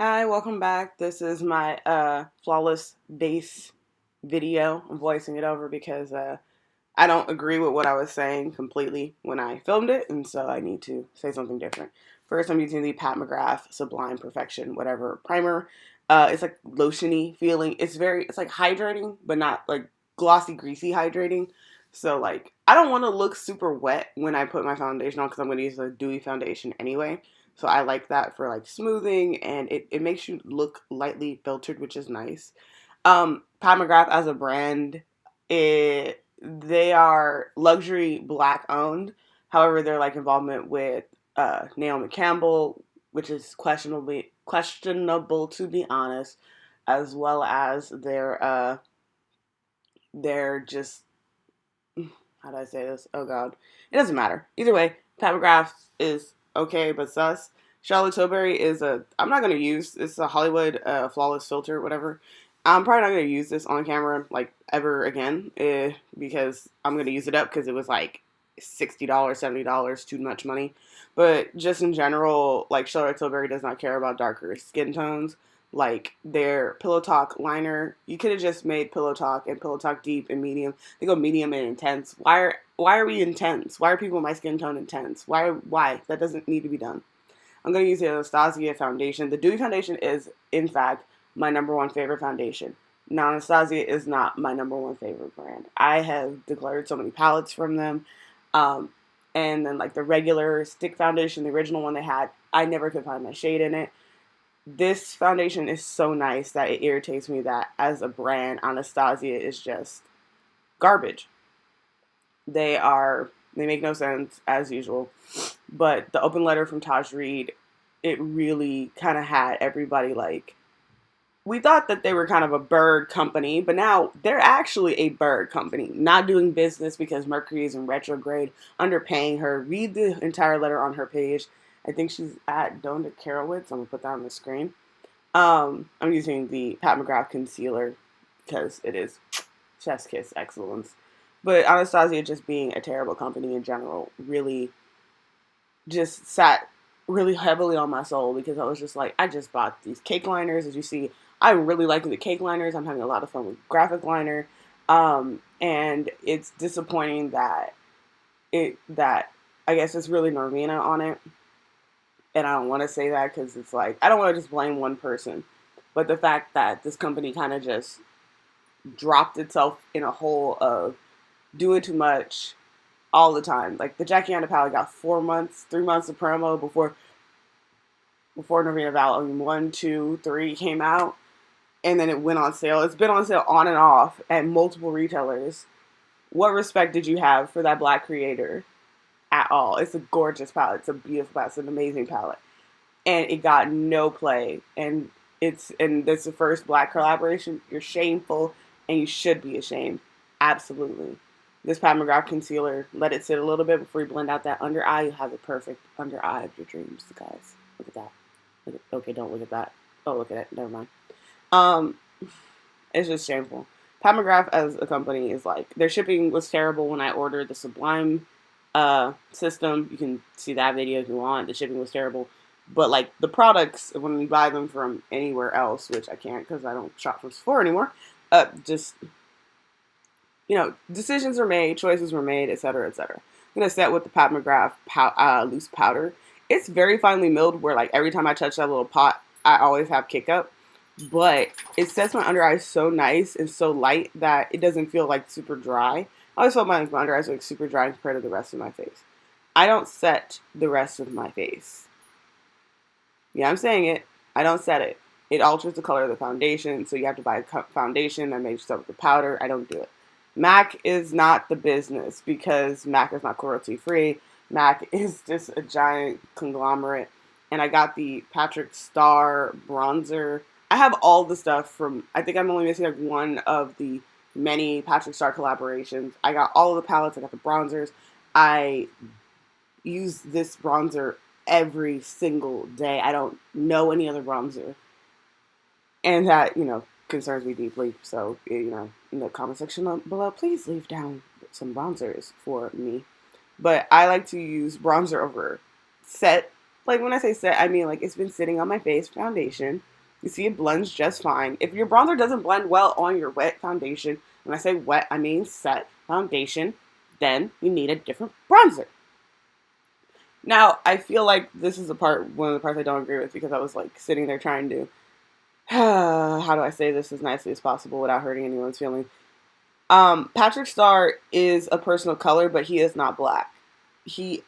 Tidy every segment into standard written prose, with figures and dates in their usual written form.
Hi, welcome back. This is my flawless base video. I'm voicing it over because I don't agree with what I was saying completely when I filmed it, and so I need to say something different. First, I'm using the Pat McGrath Sublime Perfection whatever primer. It's like lotiony feeling. It's like hydrating, but not like glossy, greasy hydrating. So like I don't want to look super wet when I put my foundation on because I'm going to use a dewy foundation anyway. So I like that for like smoothing, and it makes you look lightly filtered, which is nice. Pat McGrath as a brand, they are luxury black owned. However, their like involvement with Naomi Campbell, which is questionable to be honest, as well as their just how do I say this? Oh God, it doesn't matter. Either way, Pat McGrath is okay, but sus. Charlotte Tilbury is I'm not gonna use. It's a Hollywood flawless filter, whatever. I'm probably not gonna use this on camera like ever again, because I'm gonna use it up because it was like $60, $70, too much money. But just in general, like Charlotte Tilbury does not care about darker skin tones. Like their Pillow Talk liner, you could have just made Pillow Talk and Pillow Talk Deep and Medium. They go medium and intense. Why are we intense? Why are people my skin tone intense? Why? That doesn't need to be done. I'm going to use the Anastasia foundation. The Dewy foundation is, in fact, my number one favorite foundation. Now, Anastasia is not my number one favorite brand. I have declared so many palettes from them. Um, and then, like, the regular stick foundation, the original one they had, I never could find my shade in it. This foundation is so nice that it irritates me that, as a brand, Anastasia is just garbage. They make no sense as usual. But the open letter from Taj Reed, it really kind of had everybody like, we thought that they were kind of a bird company, but now they're actually a bird company, not doing business because Mercury is in retrograde, underpaying her. Read the entire letter on her page. I think she's at Donda Carowitz. I'm gonna put that on the screen. I'm using the Pat McGrath Concealer because it is chef's kiss excellence. But Anastasia just being a terrible company in general really just sat really heavily on my soul because I was just like, I just bought these cake liners. As you see, I'm really liking the cake liners. I'm having a lot of fun with graphic liner. And it's disappointing that I guess it's really Norvina on it. And I don't want to say that because it's like, I don't want to just blame one person. But the fact that this company kind of just dropped itself in a hole of doing too much all the time. Like the Jackie Anna palette got 4 months, 3 months of promo before Norvina Val. I mean, 1, 2, 3 came out, and then it went on sale. It's been on sale on and off at multiple retailers. What respect did you have for that black creator at all? It's a gorgeous palette. It's a beautiful palette. It's an amazing palette, and it got no play. And it's the first black collaboration. You're shameful, and you should be ashamed. Absolutely. This Pat McGrath concealer, let it sit a little bit before you blend out that under eye. You have the perfect under eye of your dreams, guys. Look at that. Okay, don't look at that. Oh, look at it. Never mind. Um, it's just shameful. Pat McGrath as a company is like, their shipping was terrible when I ordered the Sublime system. You can see that video if you want. The shipping was terrible. But like the products, when you buy them from anywhere else, which I can't because I don't shop from Sephora anymore, just decisions were made, choices were made, etc., etc. I'm gonna set with the Pat McGrath loose powder. It's very finely milled, where like every time I touch that little pot, I always have kick up. But it sets my under eyes so nice and so light that it doesn't feel like super dry. I always felt my under eyes like super dry compared to the rest of my face. I don't set the rest of my face. Yeah, I'm saying it. I don't set it. It alters the color of the foundation, so you have to buy a foundation that makes up with the powder. I don't do it. MAC is not the business because MAC is not cruelty free. MAC is just a giant conglomerate. And I got the Patrick Star bronzer. I have all the stuff from, I think I'm only missing like one of the many Patrick Star collaborations. I got all of the palettes. I got the bronzers. I use this bronzer every single day. I don't know any other bronzer. And that, concerns me deeply. So, in the comment section below, please leave down some bronzers for me. But I like to use bronzer over set. Like when I say set, I mean like it's been sitting on my face foundation You see it blends just fine. If your bronzer doesn't blend well on your wet foundation, when I say wet, I mean set foundation, then you need a different bronzer. Now, I feel like this is one of the parts I don't agree with, because I was like sitting there trying to, how do I say this as nicely as possible without hurting anyone's feelings? Patrick Star is a person of color, but he is not black. He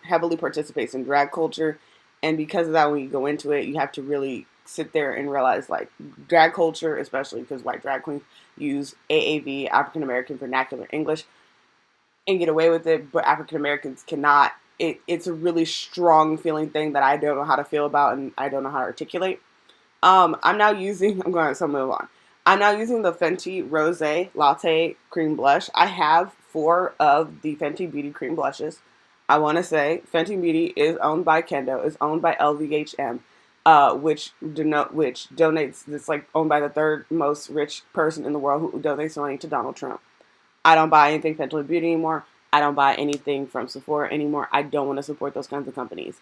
heavily participates in drag culture, and because of that, when you go into it, you have to really sit there and realize, like, drag culture, especially because white drag queens use AAV, African American Vernacular English, and get away with it, but African Americans cannot. It's a really strong feeling thing that I don't know how to feel about, and I don't know how to articulate. I'm now using, I'm going to move on. I'm now using the Fenty Rose Latte Cream Blush. I have 4 of the Fenty Beauty Cream Blushes. I want to say Fenty Beauty is owned by Kendo, is owned by LVHM, which donates, it's like owned by the 3rd most rich person in the world who donates money to Donald Trump. I don't buy anything Fenty Beauty anymore. I don't buy anything from Sephora anymore. I don't want to support those kinds of companies.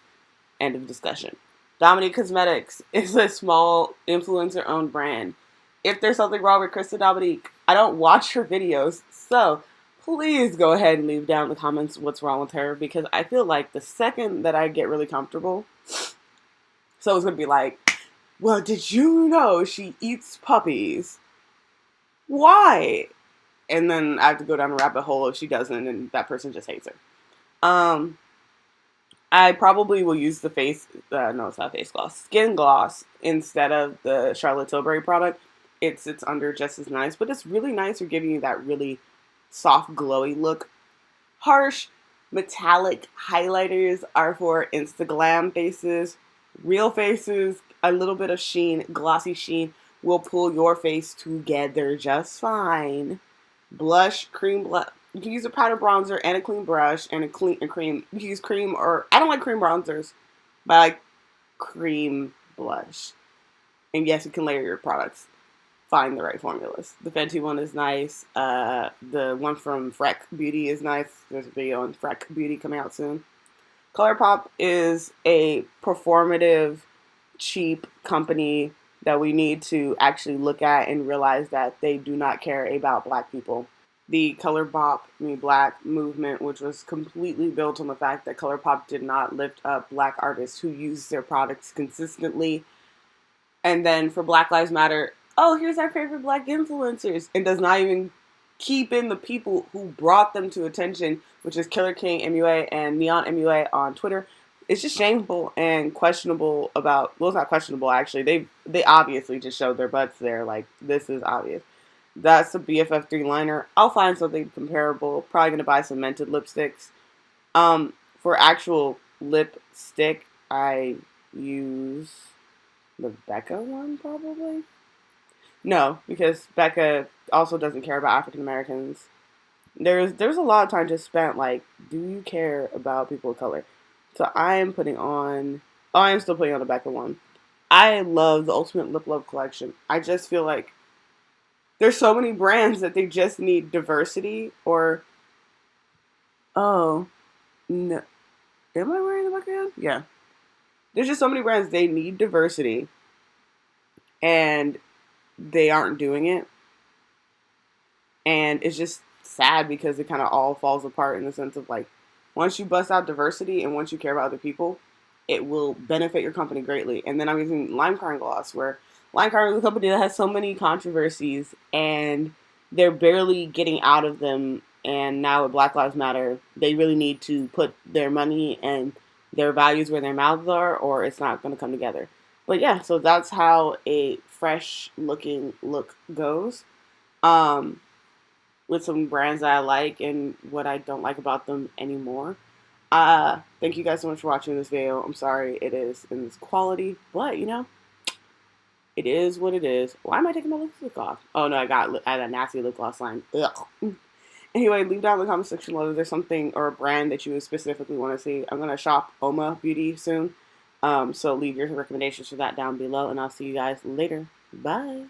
End of discussion. Dominique Cosmetics is a small influencer-owned brand. If there's something wrong with Krista Dominique, I don't watch her videos, so please go ahead and leave down in the comments what's wrong with her, because I feel like the second that I get really comfortable, so it's going to be like, well, did you know she eats puppies? Why? And then I have to go down a rabbit hole if she doesn't, and that person just hates her. I probably will use the no, it's not face gloss, skin gloss instead of the Charlotte Tilbury product. It sits under just as nice, but it's really nice for giving you that really soft, glowy look. Harsh, metallic highlighters are for Instaglam faces. Real faces, a little bit of sheen, glossy sheen, will pull your face together just fine. Blush, cream blush. You can use a powder bronzer and a clean brush and a cream. You can use cream, or I don't like cream bronzers, but I like cream blush. And yes, you can layer your products. Find the right formulas. The Fenty one is nice. The one from Freck Beauty is nice. There's a video on Freck Beauty coming out soon. ColourPop is a performative, cheap company that we need to actually look at and realize that they do not care about black people. The ColourPop Me Black movement, which was completely built on the fact that ColourPop did not lift up black artists who use their products consistently. And then for Black Lives Matter, oh, here's our favorite black influencers, and does not even keep in the people who brought them to attention, which is Killer King MUA and Neon MUA on Twitter. It's just shameful and questionable about, well, it's not questionable, actually. They obviously just showed their butts there. Like, this is obvious. That's a BFF3 liner. I'll find something comparable. Probably going to buy some Mented lipsticks. For actual lipstick, I use the Becca one, probably. No, because Becca also doesn't care about African Americans. There's a lot of time just spent, like, do you care about people of color? So I am putting on, oh, I am still putting on a Becca one. I love the Ultimate Lip Love collection. I just feel like there's so many brands that they just need diversity, or, oh, no, am I wearing the Becca one? Yeah. There's just so many brands, they need diversity, and they aren't doing it. And it's just sad because it kind of all falls apart in the sense of, like, once you bust out diversity and once you care about other people, it will benefit your company greatly. And then I'm using Limekern Gloss, where Limekern is a company that has so many controversies and they're barely getting out of them. And now with Black Lives Matter, they really need to put their money and their values where their mouths are, or it's not going to come together. But yeah, so that's how a fresh looking look goes. With some brands that I like and what I don't like about them anymore. Thank you guys so much for watching this video. I'm sorry it is in this quality, but you know, it is what it is. Why am I taking my lipstick off? Oh no, I had a nasty lip gloss line. Ugh. Anyway, leave down in the comment section below if there's something or a brand that you would specifically want to see. I'm gonna shop Oma Beauty soon. So leave your recommendations for that down below, and I'll see you guys later. Bye.